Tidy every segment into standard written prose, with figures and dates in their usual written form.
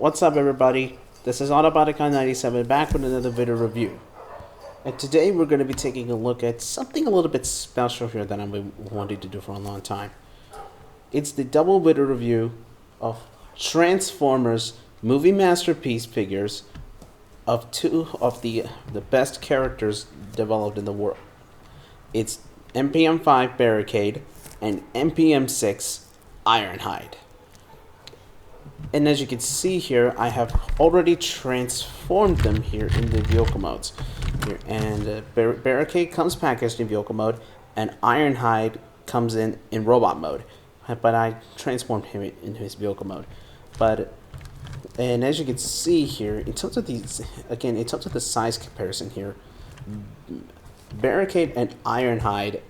What's up, everybody? This is Autobot 97 back with another video review. And today we're going to be taking a look at something a little bit special here that I've been wanting to do for a long time. It's the double video review of Transformers movie masterpiece figures of two of the best characters developed in the world. It's MPM-5 Barricade and MPM-6 Ironhide. And as you can see here, I have already transformed them here in the vehicle modes. Here, and Barricade comes packaged in vehicle mode, and Ironhide comes in robot mode. But I transformed him into his vehicle mode. And as you can see here, in terms of these, again, in terms of the size comparison here, Barricade and Ironhide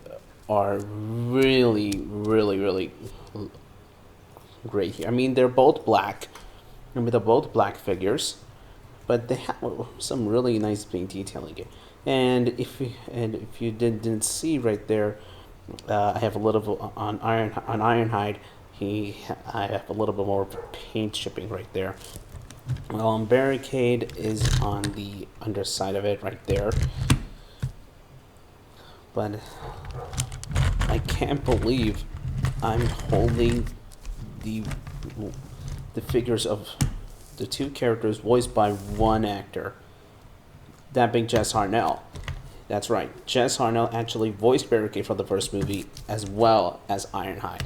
are really great here. I mean, they're both black. They're both black figures, but they have some really nice paint detailing here. And if you didn't see right there, I have a little on Ironhide. I have a little bit more paint chipping right there. Well, Barricade is on the underside of it right there. But I can't believe I'm holding the figures of the two characters voiced by one actor, that being Jess Harnell. That's right, Jess Harnell actually voiced Barricade for the first movie as well as Ironhide.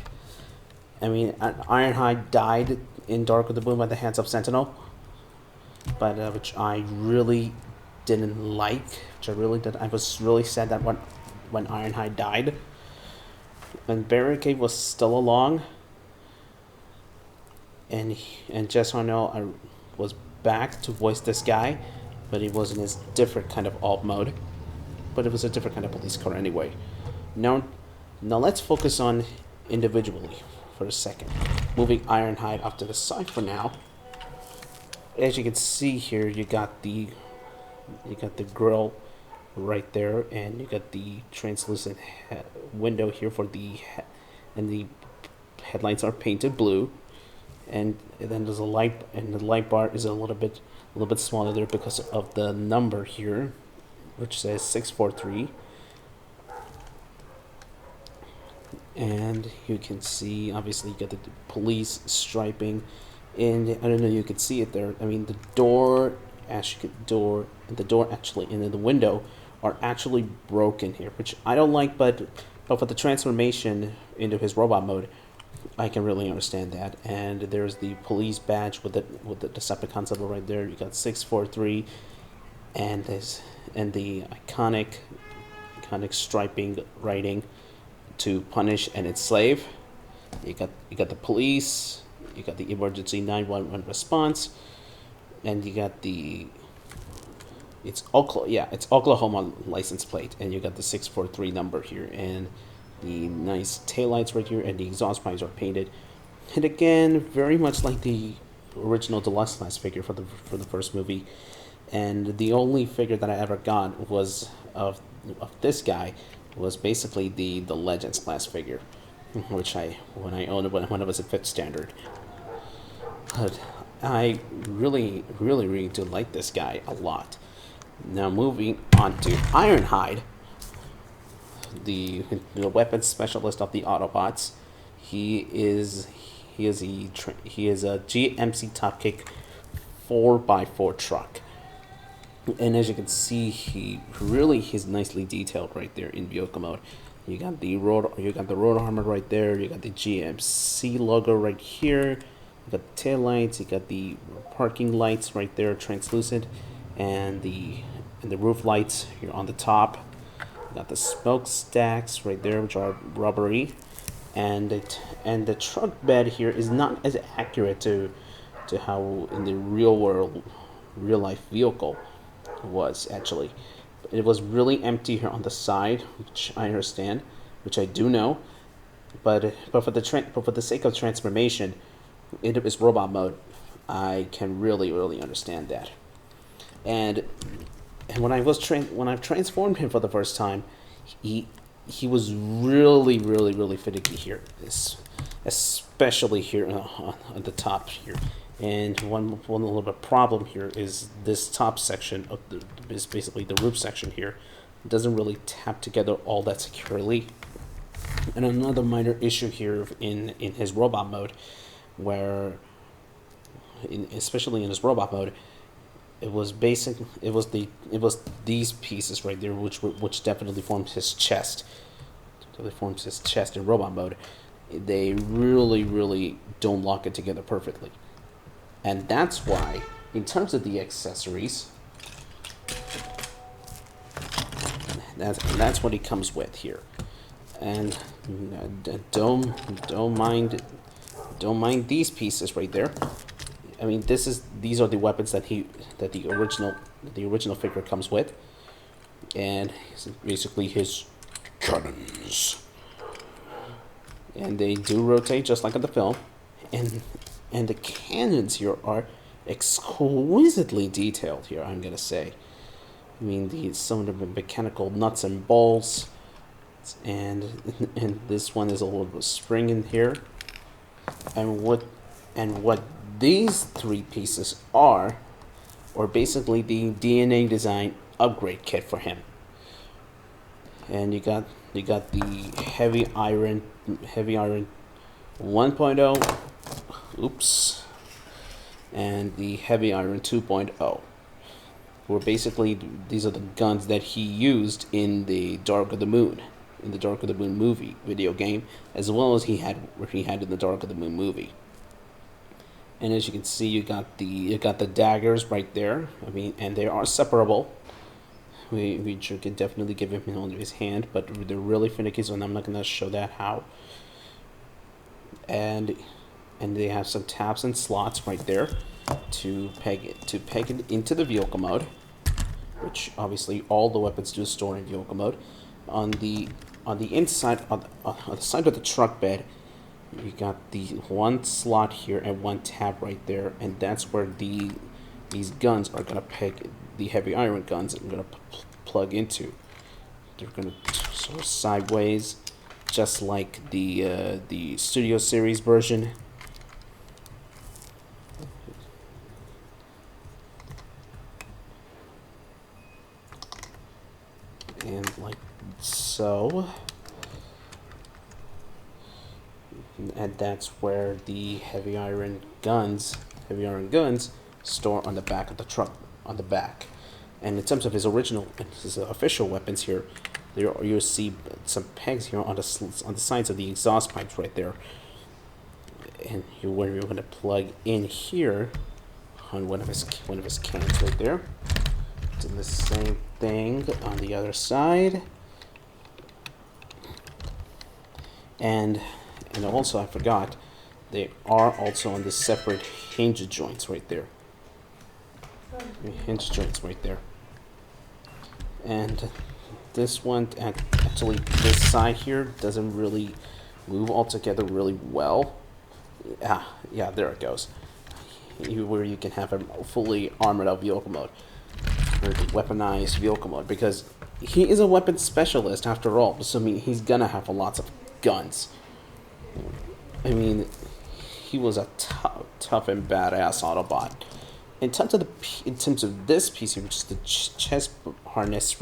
I mean, Ironhide died in Dark of the Moon by the hands of Sentinel, but which I really didn't like. I was really sad that when Ironhide died, and Barricade was still along. And Jess Harnell was back to voice this guy, but he was in his different kind of alt mode. But it was a different kind of police car anyway. Now let's focus on individually for a second. Moving Ironhide off to the side for now. As you can see here, you got the grill right there, and you got the translucent window here for and the headlights are painted blue. And then there's a light, and the light bar is a little bit smaller there because of the number here, which says 643. And you can see, obviously, you get the police striping, and I don't know, you can see it there. I mean, the door actually, and the window are actually broken here, which I don't like, but for the transformation into his robot mode, I can really understand that. And there's the police badge with the Decepticon symbol right there. You got 643, and the iconic striping writing to punish and enslave. You got the police. You got the emergency 911 response, and you got it's Oklahoma license plate, and you got the 643 number here, and the nice taillights right here, and the exhaust pipes are painted. And again, very much like the original Deluxe class figure for the first movie. And the only figure that I ever got was of this guy was basically the Legends class figure, which when I owned it when it was a 5th standard. But I really do like this guy a lot. Now moving on to Ironhide, the weapons specialist of the Autobots. He is a GMC Topkick 4x4 truck, and as you can see, he's nicely detailed right there in vehicle mode. You got the road armor right there. You got the GMC logo right here. You got the tail lights. You got the parking lights right there, translucent, and the roof lights here on the top. Got the smokestacks right there, which are rubbery, and the truck bed here is not as accurate to how in the real life vehicle was actually. It was really empty here on the side, which I understand, which I do know, but for the sake of transformation into his robot mode, I can really understand that. And when I transformed him for the first time, he was really finicky here, especially here on the top here. And one little bit problem here is this top section of is basically the roof section here doesn't really tap together all that securely. And another minor issue here in his robot mode, where especially in his robot mode, it was these pieces right there which definitely forms his chest. Definitely forms his chest in robot mode. They really don't lock it together perfectly. And that's why, in terms of the accessories, that's what he comes with here. And don't mind these pieces right there. I mean, these are the weapons that the original figure comes with, and basically his cannons. And they do rotate just like in the film, and the cannons here are exquisitely detailed here, I'm gonna say. I mean, some of the mechanical nuts and bolts, and this one is a little bit of spring in here. And what these three pieces are basically the DNA design upgrade kit for him. And you got the heavy iron 1.0. Oops. And the heavy iron 2.0. Where basically these are the guns that he used in the Dark of the Moon movie video game, as well as he had in the Dark of the Moon movie. And as you can see, you got the daggers right there. I mean, and they are separable. We can definitely give him onto his hand, but they're really finicky, so I'm not gonna show that how. And they have some tabs and slots right there to peg it into the vehicle mode, which obviously all the weapons do store in vehicle mode. On the inside, on the side of the truck bed, you got the one slot here and one tab right there, and that's where these guns are gonna peg. The heavy iron guns are gonna plug into. They're gonna sort of sideways, just like the Studio Series version. And like so. And that's where the heavy iron guns store on the back of the truck, on the back. And in terms of his official weapons here, you'll see some pegs here on the sides of the exhaust pipes right there. And where you're going to plug in here on one of his cans right there. Do the same thing on the other side. And also, I forgot, they are also on the separate hinge joints right there. Hinge joints right there. And this one, actually, this side here doesn't really move all together really well. Yeah, there it goes. Where you can have a fully armored out vehicle mode, or the weaponized vehicle mode, because he is a weapons specialist after all. So I mean, he's gonna have lots of guns. I mean, he was a tough and badass Autobot. In terms of this piece here, which is the chest harness,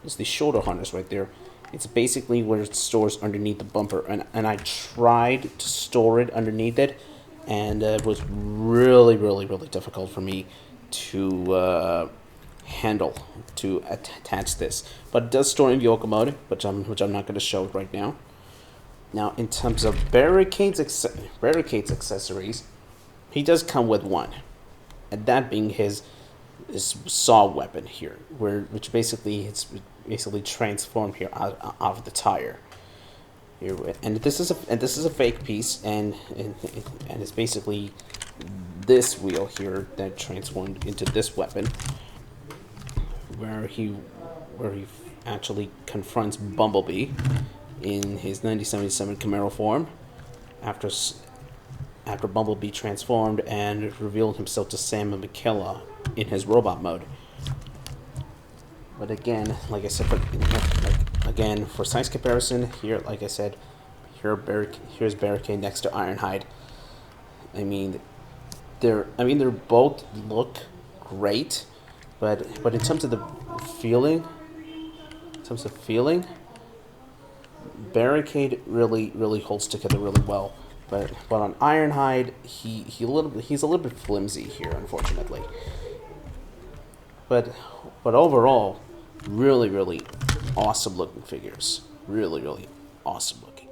it's the shoulder harness right there. It's basically where it stores underneath the bumper, and I tried to store it underneath it, and it was really difficult for me to handle, to attach this. But it does store in vehicle mode, which I'm not going to show right now. Now, in terms of Barricade's accessories, he does come with one, and that being his saw weapon here, which basically transformed here out of the tire. Here, and this is a fake piece, and it's basically this wheel here that transformed into this weapon, where he actually confronts Bumblebee in his 1977 Camaro form, after Bumblebee transformed and revealed himself to Sam and McKellar in his robot mode. But again, like I said, for size comparison, here, like I said, here's Barricade next to Ironhide. I mean, they're both look great, but in terms of the feeling, in terms of feeling, Barricade really holds together really well. But on Ironhide, he's a little bit flimsy here, unfortunately. But but overall, really awesome looking figures. Really awesome looking.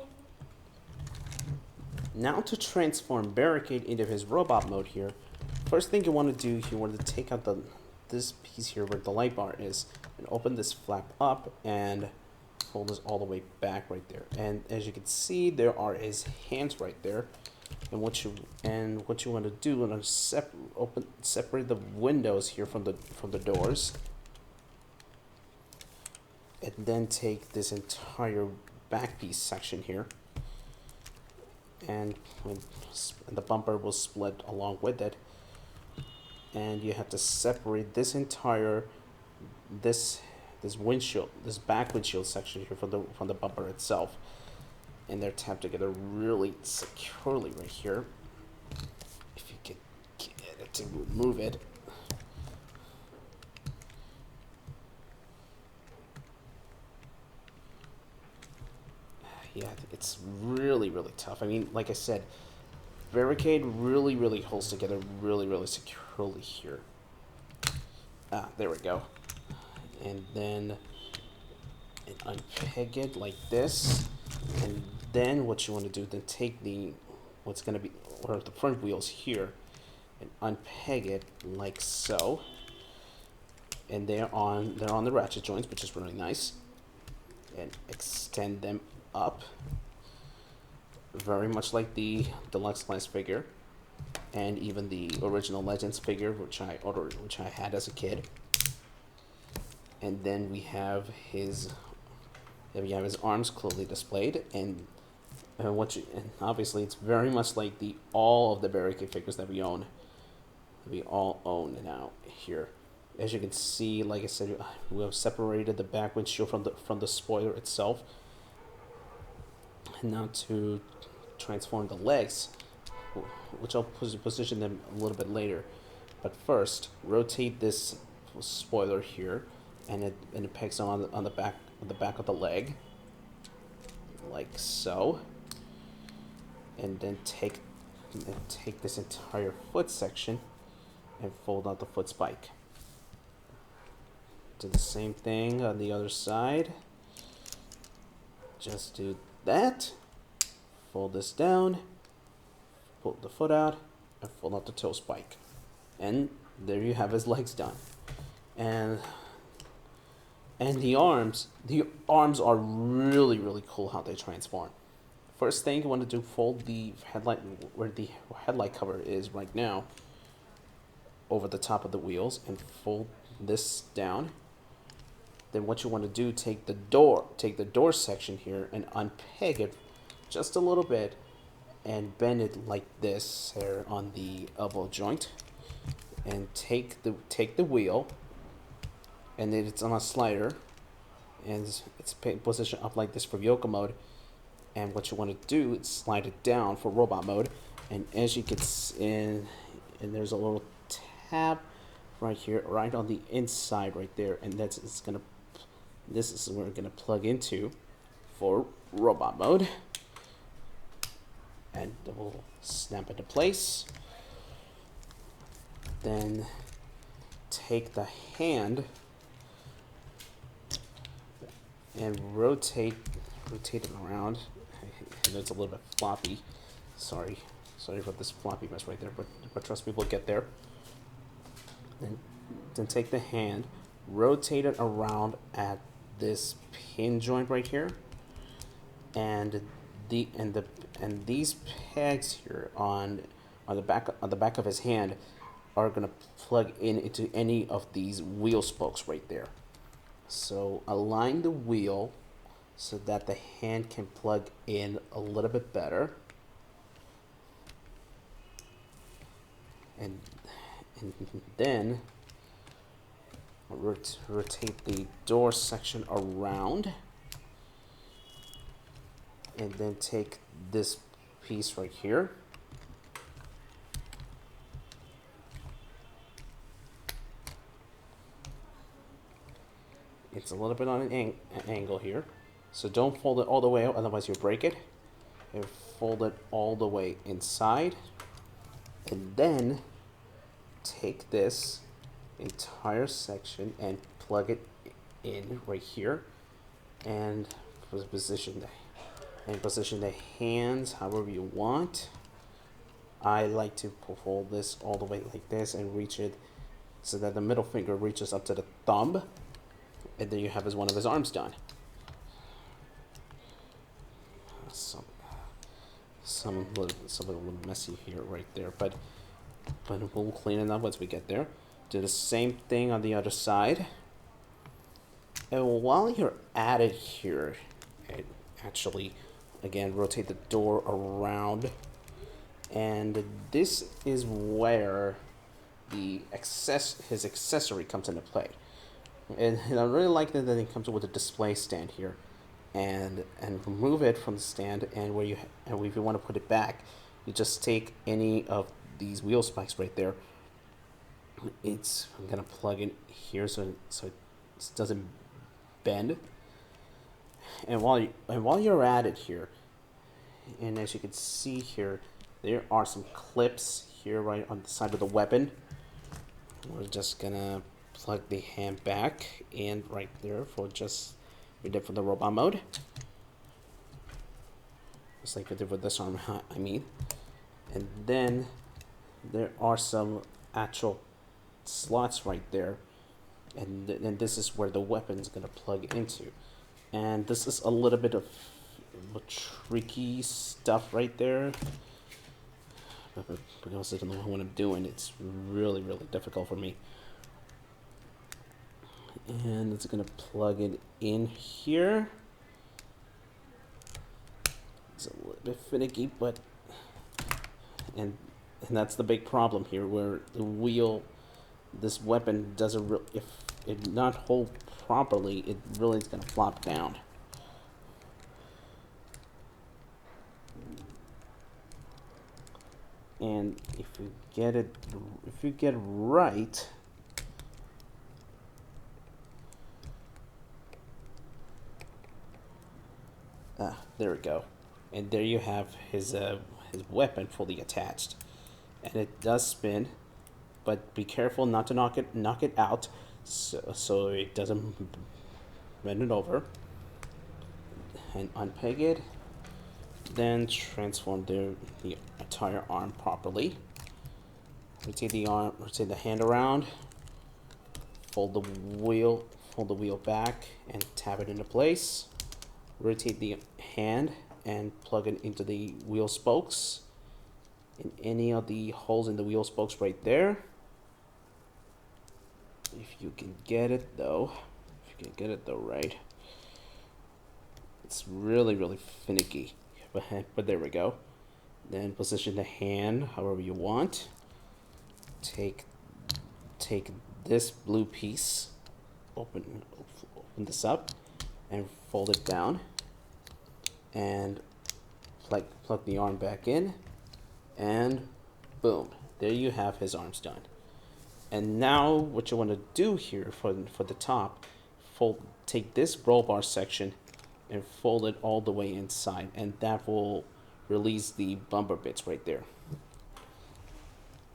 Now to transform Barricade into his robot mode here, first thing you want to do, you want to take out this piece here where the light bar is, and open this flap up and fold this all the way back right there. And as you can see, there are his hands right there. And what you want to do, you want to separate the windows here from the doors, and then take this entire back piece section here, and the bumper will split along with it, and you have to separate this entire this windshield, this back windshield section here from the bumper itself, and they're tapped together really securely right here. If you can get it to move it. Yeah, it's really tough. I mean, like I said, Barricade really holds together really securely here. Ah, there we go. And then unpeg it like this, and then what you want to do, then take the front wheels here and unpeg it like so, and they're on the ratchet joints, which is really nice, and extend them up very much like the deluxe class figure and even the original Legends figure, which I had as a kid. And then we have his arms clearly displayed, and obviously it's very much like all of the Barricade figures that we all own now here. As you can see, like I said, we have separated the back windshield from the spoiler itself. And now to transform the legs, which I'll position them a little bit later. But first, rotate this spoiler here, and it pegs on the back of the leg, like so. And then take this entire foot section and fold out the foot spike. Do the same thing on the other side. Just do that. Fold this down, pull the foot out, and fold out the toe spike. And there you have his legs done. And the arms are really cool how they transform. First thing you want to do, fold the headlight where the headlight cover is right now over the top of the wheels, and fold this down. Then what you want to do, take the door section here and unpeg it just a little bit and bend it like this here on the elbow joint, and take the wheel, and then it's on a slider, and it's positioned up like this for vehicle mode. And what you want to do is slide it down for robot mode, and as you can see, and there's a little tab right here, right on the inside right there, and this is where we're gonna plug into for robot mode, and it will snap into place. Then take the hand and rotate it around. I know it's a little bit floppy. Sorry for this floppy mess right there, but trust me, we'll get there. Then take the hand, rotate it around at this pin joint right here, and these pegs here on the back of his hand are gonna plug into any of these wheel spokes right there. So align the wheel so that the hand can plug in a little bit better, and then rotate the door section around, and then take this piece right here It's a little bit on an angle here. So don't fold it all the way out, otherwise you'll break it. And fold it all the way inside. And then take this entire section and plug it in right here. And position the hands however you want. I like to fold this all the way like this and reach it so that the middle finger reaches up to the thumb. And there you have one of his arms done. Some a little messy here right there, but we'll clean it up once we get there. Do the same thing on the other side. And while you're at it here, actually, again, rotate the door around. And this is where his accessory comes into play. And I really like that it comes with a display stand here. And remove it from the stand, and if you want to put it back, you just take any of these wheel spikes right there. I'm gonna plug in here so it doesn't bend. And while you're at it here, and as you can see here, there are some clips here right on the side of the weapon. We're just gonna plug the hand back in right there for just. We did for the robot mode. Just like we did with this arm, I mean. And then there are some actual slots right there. And this is where the weapon is going to plug into. And this is a little bit of tricky stuff right there. Because I don't know what I'm doing, it's really, really difficult for me. And it's going to plug it in here. It's a little bit finicky, but and that's the big problem here, where the wheel, this weapon doesn't if it not hold properly, it really is going to flop down. And if you get it right. There we go, and there you have his weapon fully attached, and it does spin, but be careful not to knock it out, so it doesn't bend it over. And unpeg it, then transform the entire arm properly. Rotate the hand around, fold the wheel back, and tap it into place. Rotate the hand and plug it into the wheel spokes in any of the holes in the wheel spokes right there. If you can get it though, right. It's really, really finicky, but there we go. Then position the hand however you want. Take this blue piece, open this up, and fold it down, and plug the arm back in, and boom, there you have his arms done. And now what you want to do here for the top, take this roll bar section and fold it all the way inside, and that will release the bumper bits right there.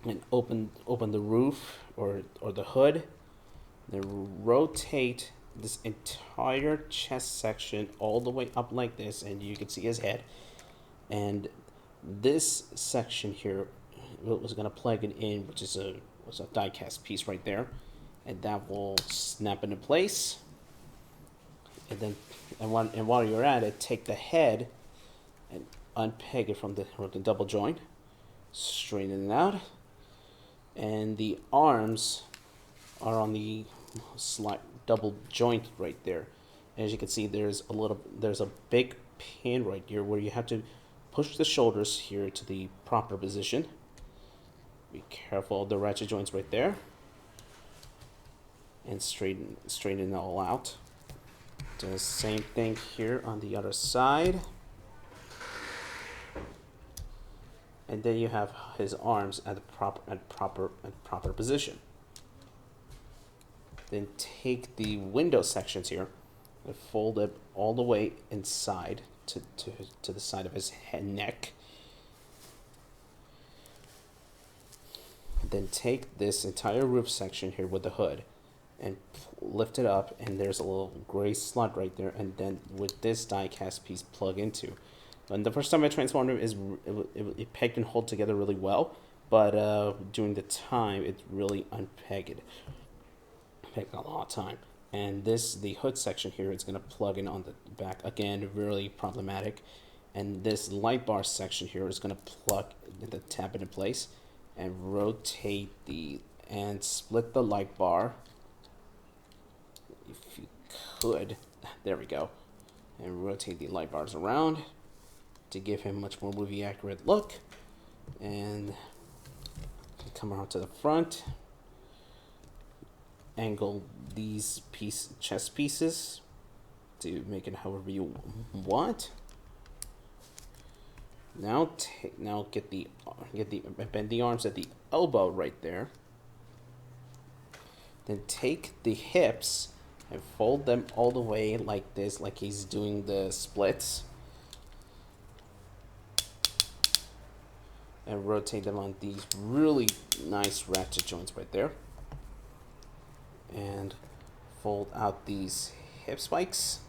And open the roof or the hood, then rotate this entire chest section all the way up like this, and you can see his head. And this section here was going to plug it in, which was a die cast piece right there, and that will snap into place. And then while you're at it, take the head and unpeg it from the double joint, straighten it out, and the arms are on the slight double joint right there. As you can see, there's a big pin right here where you have to push the shoulders here to the proper position. Be careful of the ratchet joints right there, and straighten it all out. Do the same thing here on the other side, and then you have his arms at the proper position. Then take the window sections here and fold it all the way inside to the side of his head, neck. Then take this entire roof section here with the hood and lift it up, and there's a little gray slot right there, and then with this die cast piece plug into. And the first time I transformed it, it pegged and hold together really well, but during the time it really unpegged. Pegged a lot of time. And the hood section here is going to plug in on the back, again really problematic. And this light bar section here is going to plug the tab into place and rotate and split the light bar if you could. There we go. And rotate the light bars around to give him much more movie accurate look. And come around to the front, angle these chest pieces to make it however you want. Now bend the arms at the elbow right there. Then take the hips and fold them all the way like this, like he's doing the splits. And rotate them on these really nice ratchet joints right there. And fold out these hip spikes.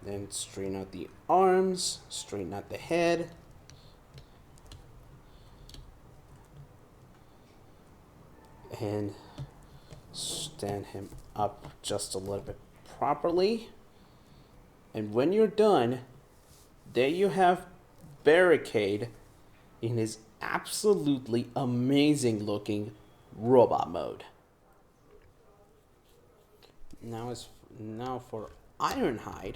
Then straighten out the arms, straighten out the head. And stand him up just a little bit properly. And when you're done, there you have Barricade in his absolutely amazing looking robot mode. Now for Ironhide,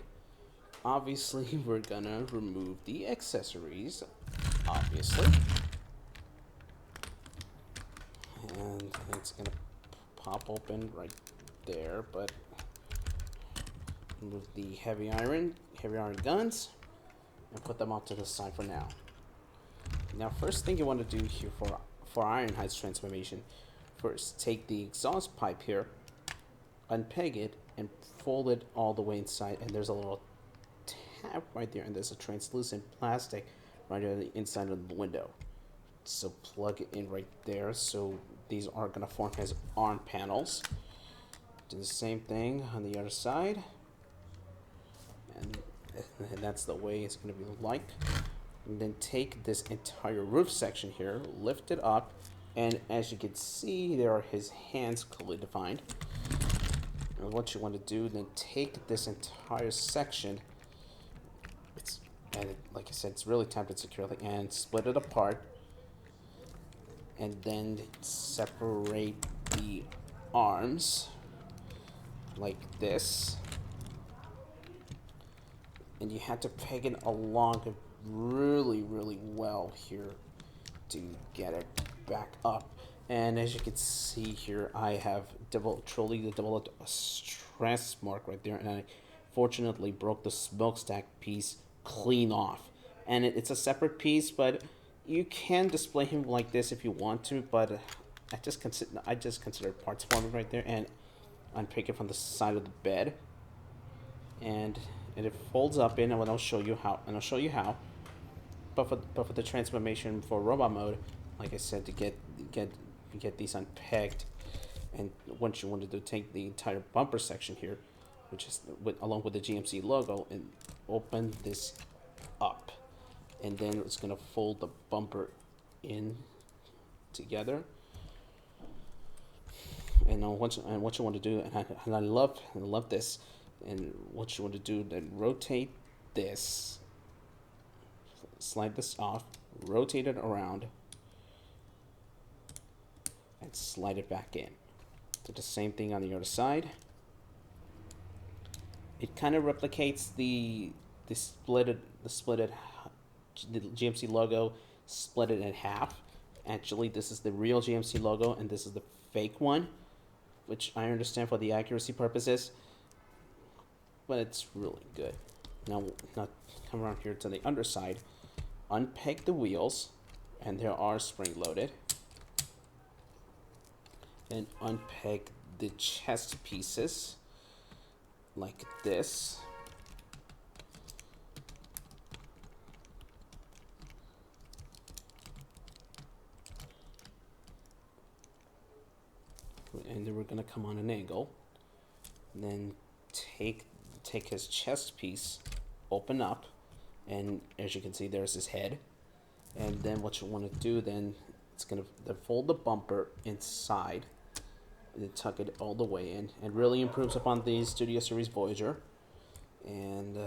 obviously we're gonna remove the accessories, obviously. And it's gonna pop open right there, but remove the heavy iron guns and put them off to the side for now. Now, first thing you want to do here for Ironhide's transformation, first take the exhaust pipe here, unpeg it, and fold it all the way inside. And there's a little tab right there, and there's a translucent plastic right on the inside of the window. So plug it in right there. So these are gonna form his arm panels. Do the same thing on the other side, and that's the way it's going to be like. And then take this entire roof section here, lift it up, and as you can see, there are his hands clearly defined. And what you want to do, then take this entire section, like I said, it's really tapped securely, and split it apart, and then separate the arms like this. And you have to peg it along really well here to get it back up. And as you can see here, I have truly developed a stress mark right there, and I fortunately broke the smokestack piece clean off. And it's a separate piece, but you can display him like this if you want to, but I just consider parts forming right there, and unpick it from the side of the bed, and it folds up in, and I'll show you how. But for the transformation for robot mode, like I said, to get these unpegged, and once you want to do, take the entire bumper section here, which is along with the GMC logo, and open this up, and then it's gonna fold the bumper in together. And what you want to do, and I love this, and what you want to do, then rotate this, slide this off, rotate it around, and slide it back in. Do the same thing on the other side. It kind of replicates the GMC logo, split it in half. Actually, this is the real GMC logo, and this is the fake one, which I understand for the accuracy purposes, but it's really good. Now come around here to the underside, unpeg the wheels, and they are spring loaded. and unpeg the chest pieces like this. And then we're gonna come on an angle, and then take his chest piece, open up, and as you can see, there's his head. And then what you want to do then, it's gonna then fold the bumper inside, and then tuck it all the way in, and really improves upon the Studio Series Voyager. And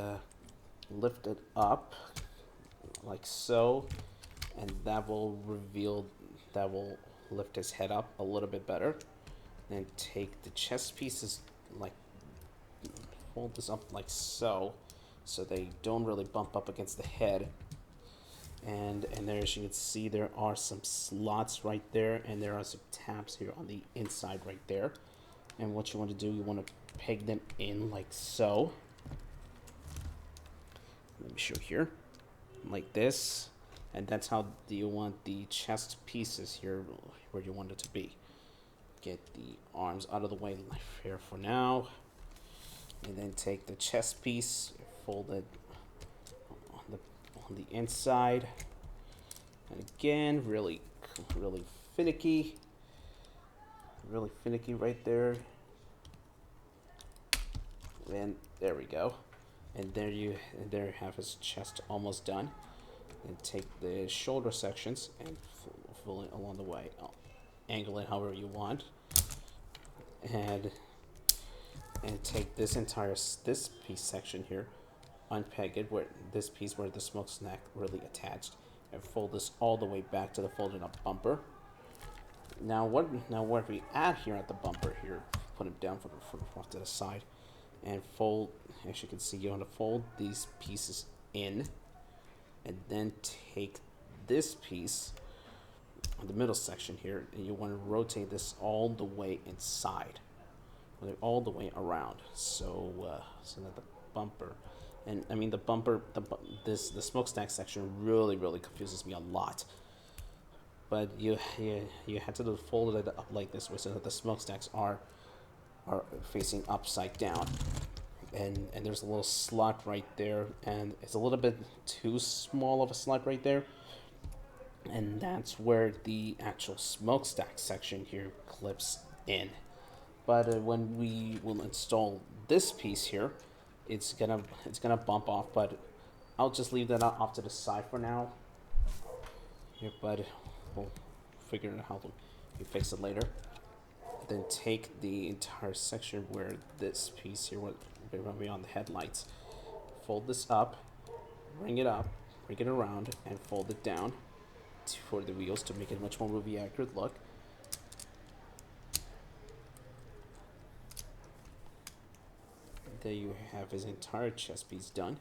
lift it up like so, and that will lift his head up a little bit better. Then take the chest pieces, like fold this up like so they don't really bump up against the head. And there, as you can see, there are some slots right there, and there are some tabs here on the inside right there. And what you want to do, you want to peg them in like so. Let me show here, like this. And that's how you want the chest pieces here, where you want it to be. Get the arms out of the way here for now, and then take the chest piece, fold it on the inside, and again, really finicky right there, and there we go. And there you have his chest almost done. And take the shoulder sections and fill it along the way. Angle it however you want, and take this piece section here, unpeg it where this piece where the smokestack really attached, and fold this all the way back to the folded up bumper. Now what we add here at the bumper here, put him down off to the side, and fold. As you can see, you want to fold these pieces in, and then take this piece, the middle section here, and you want to rotate this all the way inside, all the way around, so that the bumper, and I mean the bumper, the smokestack section really confuses me a lot. But you had to fold it up like this, so that the smokestacks are facing upside down, and there's a little slot right there, and it's a little bit too small of a slot right there. And that's where the actual smokestack section here clips in. But when we will install this piece here, it's gonna bump off. But I'll just leave that off to the side for now. Here, but we'll figure out how to fix it later. Then take the entire section where this piece here will be on the headlights. Fold this up, bring it around, and fold it down for the wheels to make it a much more movie accurate look. There you have his entire chest piece done.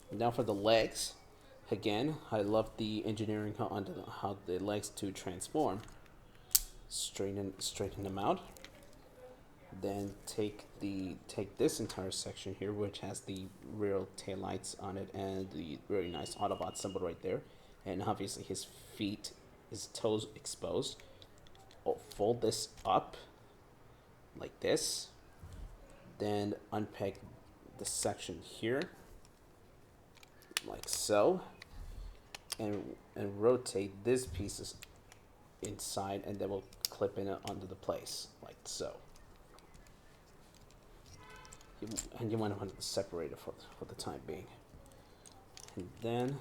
Now for the legs. Again, I love the engineering on how the legs to transform. Straighten them out. Then take this entire section here, which has the rear taillights on it and the very nice Autobot symbol right there, and obviously his feet, his toes exposed. Fold this up like this. Then unpeg the section here like so, and rotate these pieces inside, and then we'll clip in onto the place like so. And you want to separate it for the time being, and then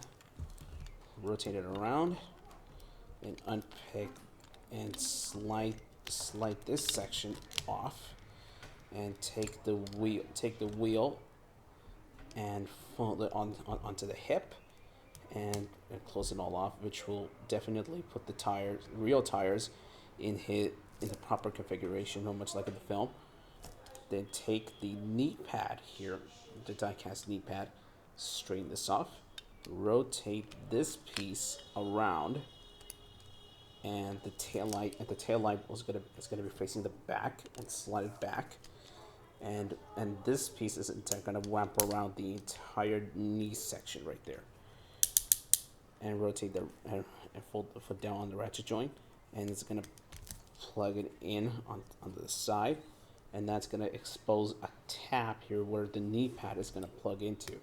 rotate it around and unpeg and slide this section off, and take the wheel and fold it onto the hip, and close it all off, which will definitely put the real tires in the proper configuration, much like in the film. Then take the knee pad here, the die-cast knee pad, straighten this off, rotate this piece around, and the tail light is gonna be facing the back, and slide it back, and this piece is gonna wrap around the entire knee section right there, and rotate and fold the foot down on the ratchet joint, and it's gonna plug it in on the side, and that's going to expose a tab here where the knee pad is going to plug into.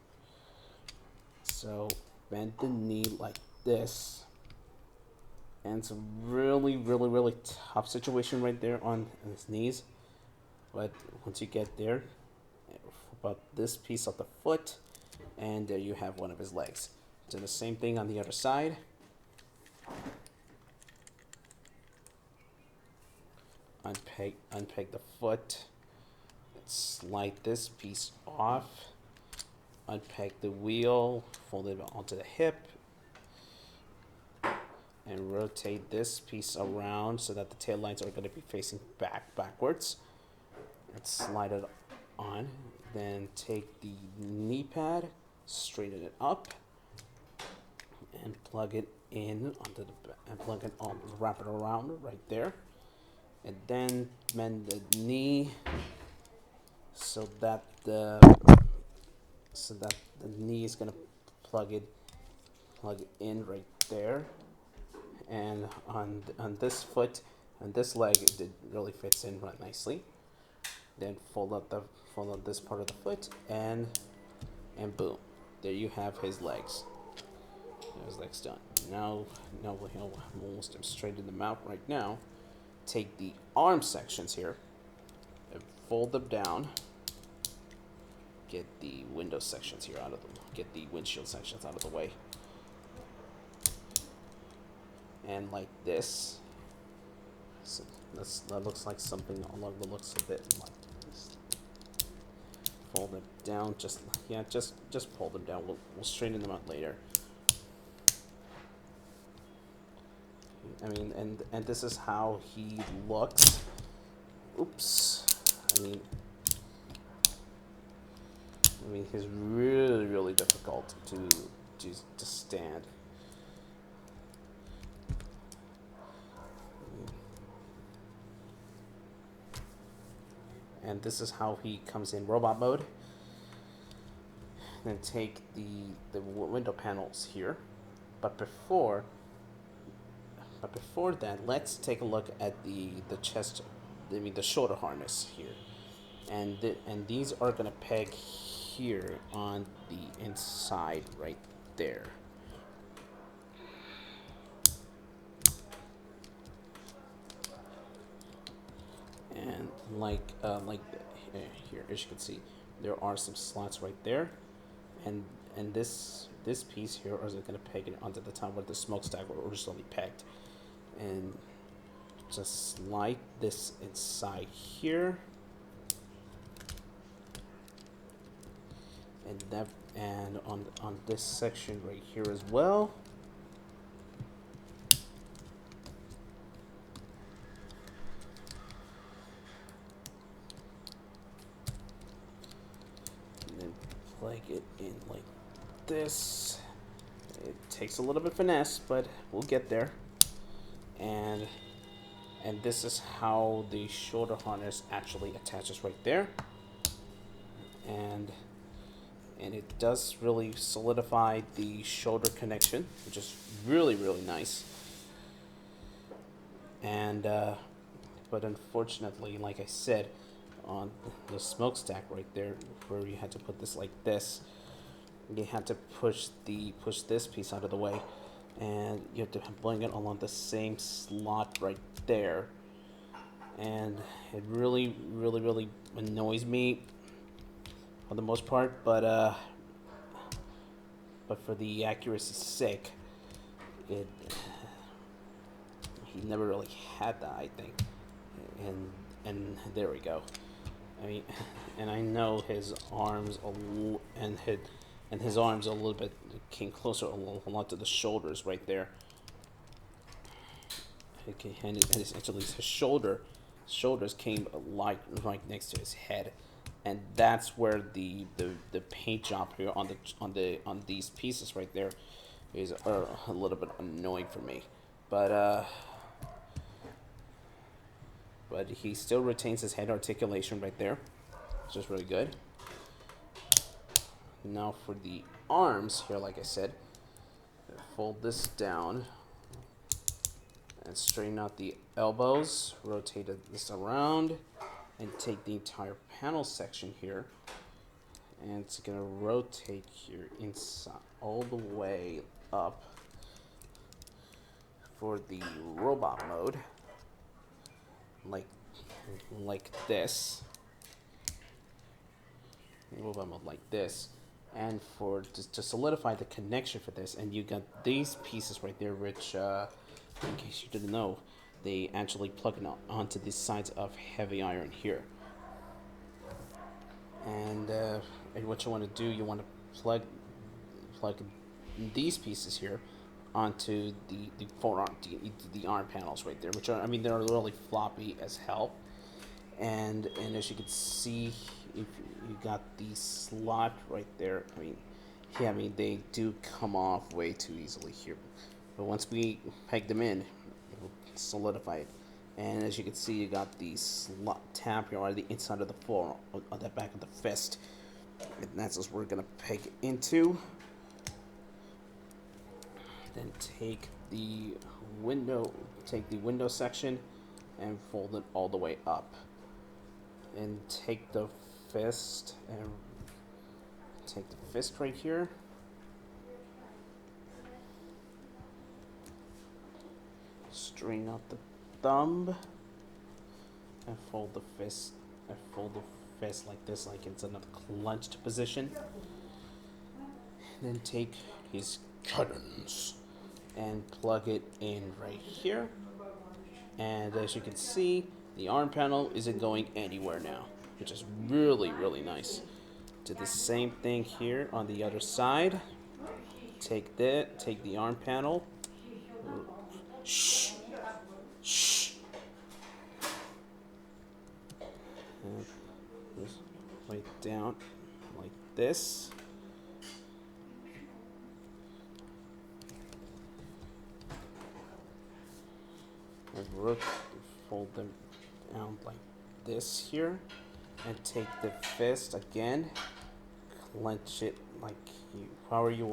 So bend the knee like this, and it's a really tough situation right there on his knees. But once you get there, about this piece of the foot, and there you have one of his legs. Do the same thing on the other side. Unpeg the foot, slide this piece off, unpeg the wheel, fold it onto the hip, and rotate this piece around so that the tail lights are going to be facing backwards. And slide it on. Then take the knee pad, straighten it up, and plug it in onto and plug it on, wrap it around right there, and then bend the knee so that the knee is gonna plug in right there, and on this foot and this leg it really fits in right nicely. Then fold out this part of the foot, and boom, there you have his legs. His legs done. Now we'll almost straighten them out right now. Take the arm sections here and fold them down. Get the window sections here out of them. Get the windshield sections out of the way. And like this. So that looks like something along the looks of it like this. Fold them down, just pull them down. We'll straighten them out later. I mean, and this is how he looks. Oops. I mean, he's really difficult to stand. And this is how he comes in robot mode. Then take the window panels here, but before that, let's take a look at the chest, the shoulder harness here, and these are gonna peg here on the inside right there. And like here, as you can see, there are some slots right there, and this piece here is going to peg it onto the top where the smokestack were originally pegged, and just slide this inside here, and on this section right here as well. Plug it in like this. It takes a little bit of finesse, but we'll get there. And this is how the shoulder harness actually attaches right there. And it does really solidify the shoulder connection, which is really nice. And but unfortunately, like I said, on the smokestack right there, where you had to put this like this, you had to push this piece out of the way, and you have to bring it along the same slot right there, and it really annoys me for the most part, but for the accuracy's sake, he never really had that, I think, and there we go. I mean, and I know his arms his arms a little bit came closer a lot to the shoulders right there. Okay, and actually his shoulders came right next to his head, and that's where the paint job here on these pieces right there is a little bit annoying for me, but he still retains his head articulation right there, which is really good. Now for the arms here, like I said, fold this down and straighten out the elbows, rotate this around, and take the entire panel section here, and it's gonna rotate here inside all the way up for the robot mode, like this. Robot mode like this. And for to solidify the connection for this, and you got these pieces right there, which, in case you didn't know, they actually plug it onto the sides of heavy iron here. And what you want to do, you want to plug these pieces here onto the forearm, the arm panels right there, which are, I mean, they're really floppy as hell. And as you can see, if you got the slot right there, I mean, yeah, I mean, they do come off way too easily here. But once we peg them in, it will solidify it. And as you can see, you got the slot tab here on the inside of the forearm, on the back of the fist. And that's what we're gonna peg it into. Then take the window section and fold it all the way up. And take the fist right here. Straighten out the thumb and fold the fist. Like this, like it's in a clenched position. And then take his cutters and plug it in right here. And as you can see, the arm panel isn't going anywhere now, which is really, really nice. Do the same thing here on the other side. Take the arm panel. Shh. And just right down like this. And fold them down like this here, and take the fist again, clench it like however you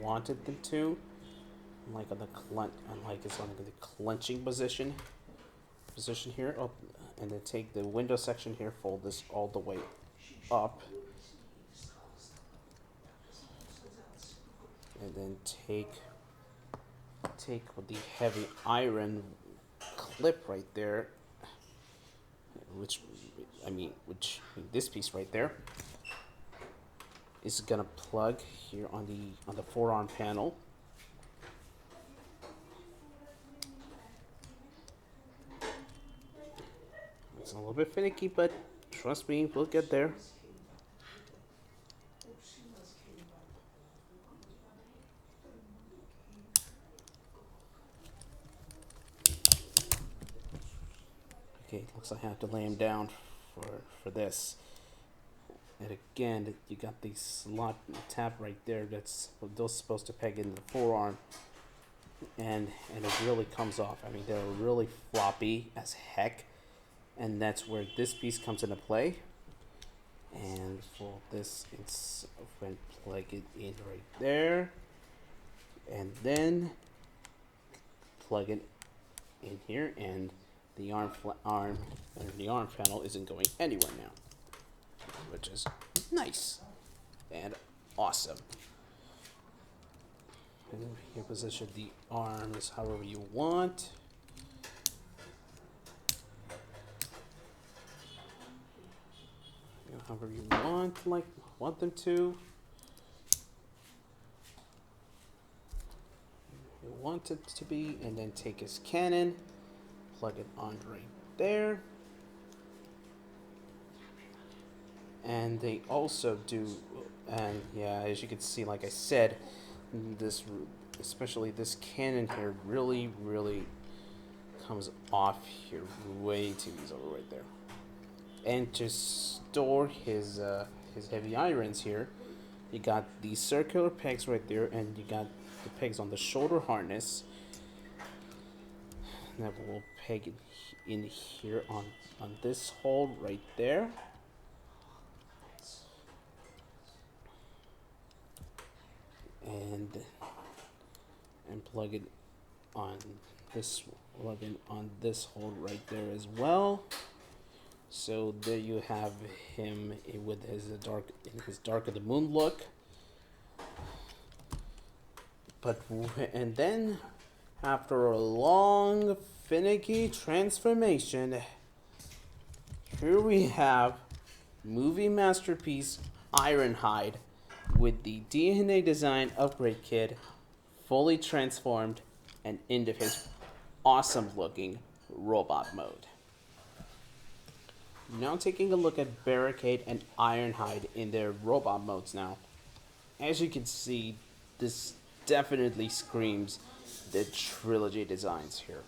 wanted them to, like on the it's on the clenching position here. Oh, and then take the window section here, fold this all the way up, and then take the heavy iron clip right there, which this piece right there is gonna plug here on the forearm panel. It's a little bit finicky, but trust me, we'll get there. Okay, looks like I have to lay him down for this. And again, you got the slot tab right there. Those supposed to peg in the forearm, and it really comes off. I mean, they're really floppy as heck, and that's where this piece comes into play. And for this, when plug it in right there, and then plug it in here, and the arm panel isn't going anywhere now, which is nice and awesome. And then you position the arms however you want. However you want them to. You want it to be, and then take his cannon, plug it on right there. And they also do, and yeah, as you can see, like I said, especially this cannon here really comes off here way too easily right there. And to store his heavy irons here, you got these circular pegs right there, and you got the pegs on the shoulder harness. Now we'll peg it in here on this hole right there. And plug it on this rubbing on this hole right there as well. So there you have him with his Dark of the Moon look. And then after a long finicky transformation, here we have movie masterpiece Ironhide with the DNA design upgrade kit fully transformed and into his awesome looking robot mode. Now taking a look at Barricade and Ironhide in their robot modes now. As you can see, this definitely screams the trilogy designs here.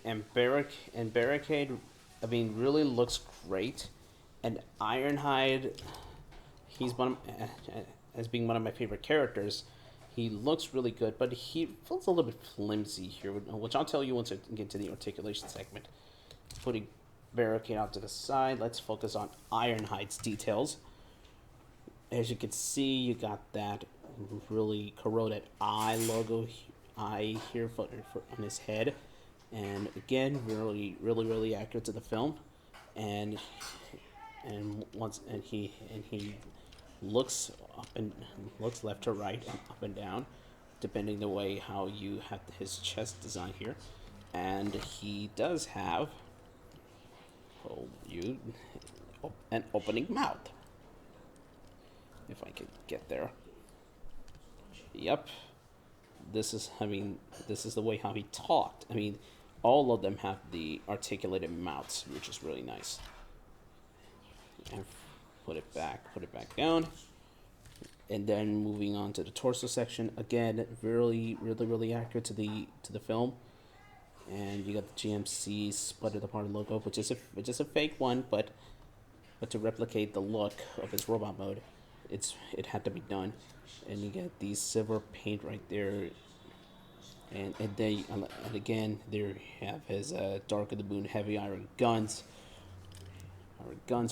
And Barricade, I mean, really looks great. And Ironhide, he's as being one of my favorite characters. He looks really good, but he feels a little bit flimsy here, which I'll tell you once I get to the articulation segment. Putting Barricade out to the side, let's focus on Ironhide's details. As you can see, you got that really corroded eye logo here on his head, and again, really accurate to the film. And he looks up and looks left to right and up and down, depending the way how you have his chest design here. And he does have an opening mouth. If I could get there. Yep. This is the way how he talked. I mean, all of them have the articulated mouths, which is really nice. And put it back down. And then moving on to the torso section, again, really accurate to the film. And you got the GMC sputtered apart logo, which is a fake one, but to replicate the look of his robot mode, it had to be done. And you get the silver paint right there, and again there you have his Dark of the Moon heavy iron guns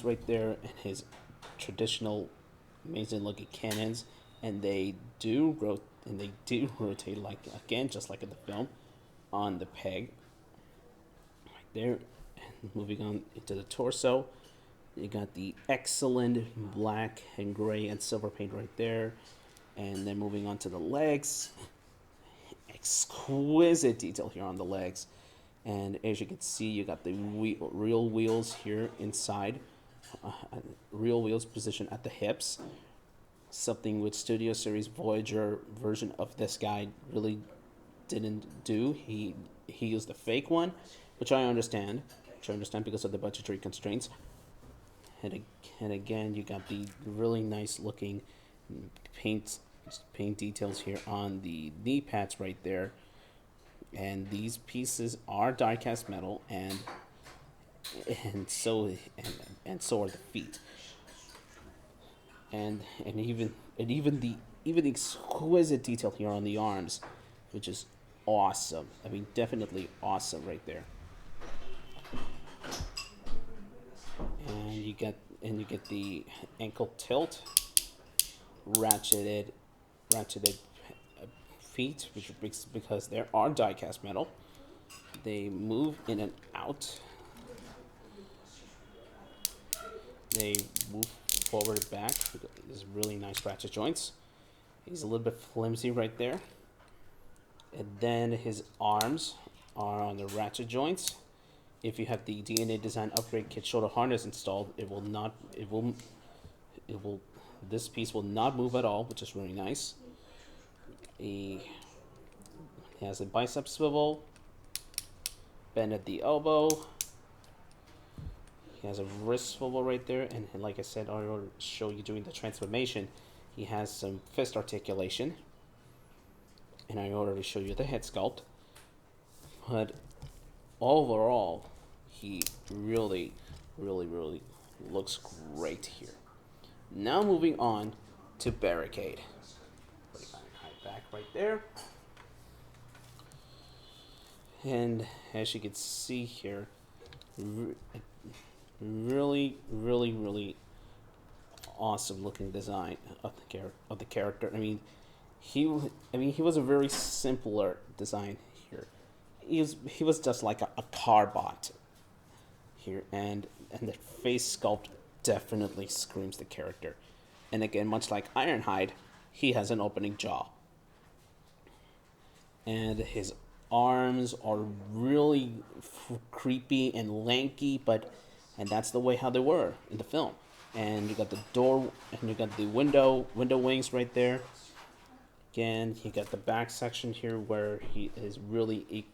right there, and his traditional amazing looking cannons, and they do rotate like, again, just like in the film, on the peg right there. And moving on into the torso, you got the excellent black and gray and silver paint right there. And then moving on to the legs, exquisite detail here on the legs. And as you can see, you got the real wheels here inside, real wheels positioned at the hips, something which Studio Series Voyager version of this guy really didn't do. He used a fake one, which I understand because of the budgetary constraints. And again, you got the really nice looking paint details here on the knee pads right there. And these pieces are die-cast metal, and so are the feet. And even the exquisite detail here on the arms, which is awesome. I mean, definitely awesome right there. And you get the ankle tilt, ratcheted feet, which because there are die-cast metal. They move in and out. They move forward and back. There's really nice ratchet joints. He's a little bit flimsy right there. And then his arms are on the ratchet joints. If you have the DNA Design Upgrade Kit shoulder harness installed, this piece will not move at all, which is really nice. He has a bicep swivel, bend at the elbow. He has a wrist swivel right there, and like I said, I will show you during the transformation, he has some fist articulation. And I already showed you the head sculpt. But overall, he really looks great here. Now moving on to Barricade. Put Ironhide back right there. And as you can see here, really awesome looking design of the character. I mean, he was a very simpler design here. he was just like a car bot here, and the face sculpt definitely screams the character. And again, much like Ironhide, he has an opening jaw. And his arms are really creepy and lanky, and that's the way how they were in the film. And you got the door, and you got the window wings right there. Again, you got the back section here where he is really, it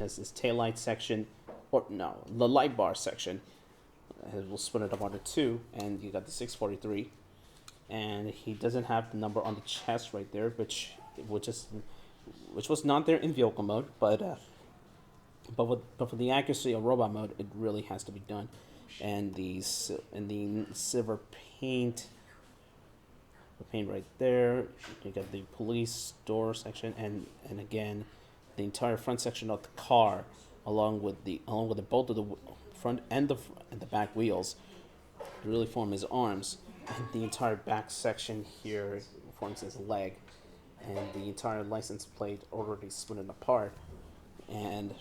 has his taillight section, or no, the light bar section. We'll split it up onto two, and you got the 643. And he doesn't have the number on the chest right there, which was not there in vehicle mode, but for the accuracy of robot mode, it really has to be done. And the silver paint right there. You got the police door section, and again, the entire front section of the car, along with both of the front and the back wheels, really form his arms. And the entire back section here forms his leg, and the entire license plate already split apart, and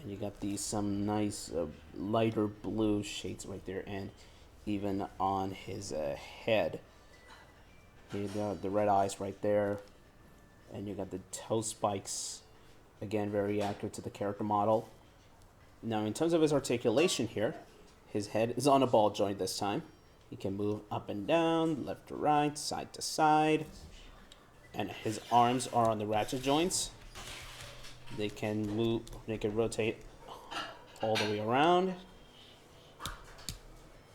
you got some nice lighter blue shades right there, and even on his head, you got the red eyes right there, and you got the toe spikes, again very accurate to the character model. Now, in terms of his articulation here, his head is on a ball joint this time. He can move up and down, left to right, side to side. And his arms are on the ratchet joints. They can rotate all the way around.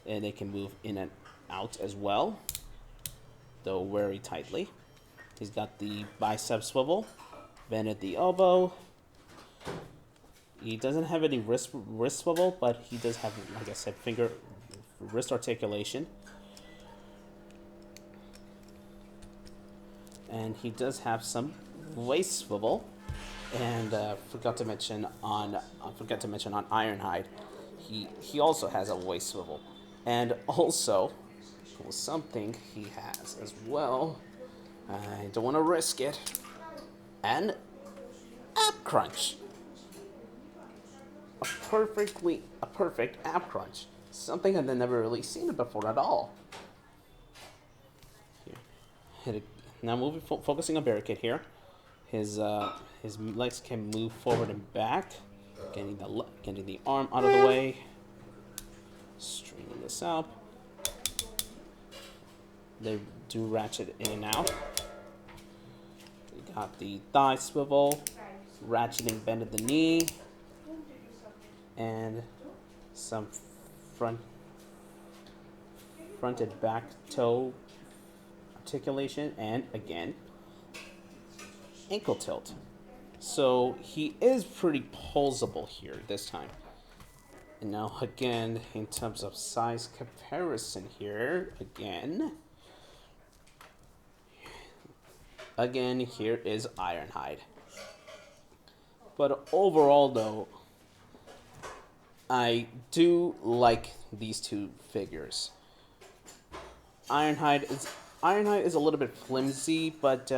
And they can move in and out as well, though very tightly. He's got the bicep swivel, bend at the elbow. He doesn't have any wrist swivel, but he does have, like I said, wrist articulation. And he does have some waist swivel. And forgot to mention on Ironhide, he also has a waist swivel. And also, something he has as well, I don't want to risk it, an ab crunch. A perfect ab crunch. Something I've never really seen it before at all. Here. Now focusing on Barricade here. His legs can move forward and back, getting the arm out of the way, straightening this up. They do ratchet in and out. We got the thigh swivel, ratcheting bend at the knee, and some front and back toe articulation, and again, ankle tilt. So he is pretty posable here this time. And now again, in terms of size comparison here, again here is Ironhide. But overall though, I do like these two figures. Ironhide is a little bit flimsy, but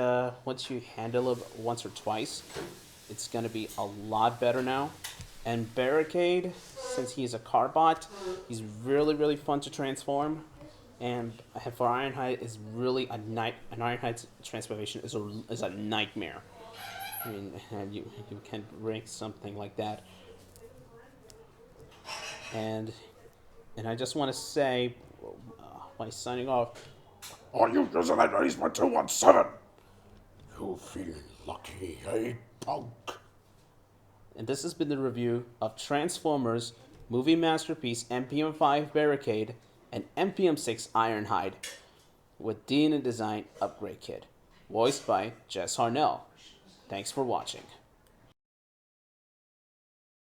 once you handle it once or twice, it's going to be a lot better now. And Barricade, since he's a car bot, he's really, really fun to transform. And for Ironhide, is really an Ironhide's transformation is a nightmare. I mean, you can't rank something like that. And I just want to say, by signing off, are you using that Eastman 217? You feeling lucky, eh, punk? And this has been the review of Transformers movie masterpiece MPM-5 Barricade and MPM-6 Ironhide with Dean and Design Upgrade Kit, voiced by Jess Harnell. Thanks for watching.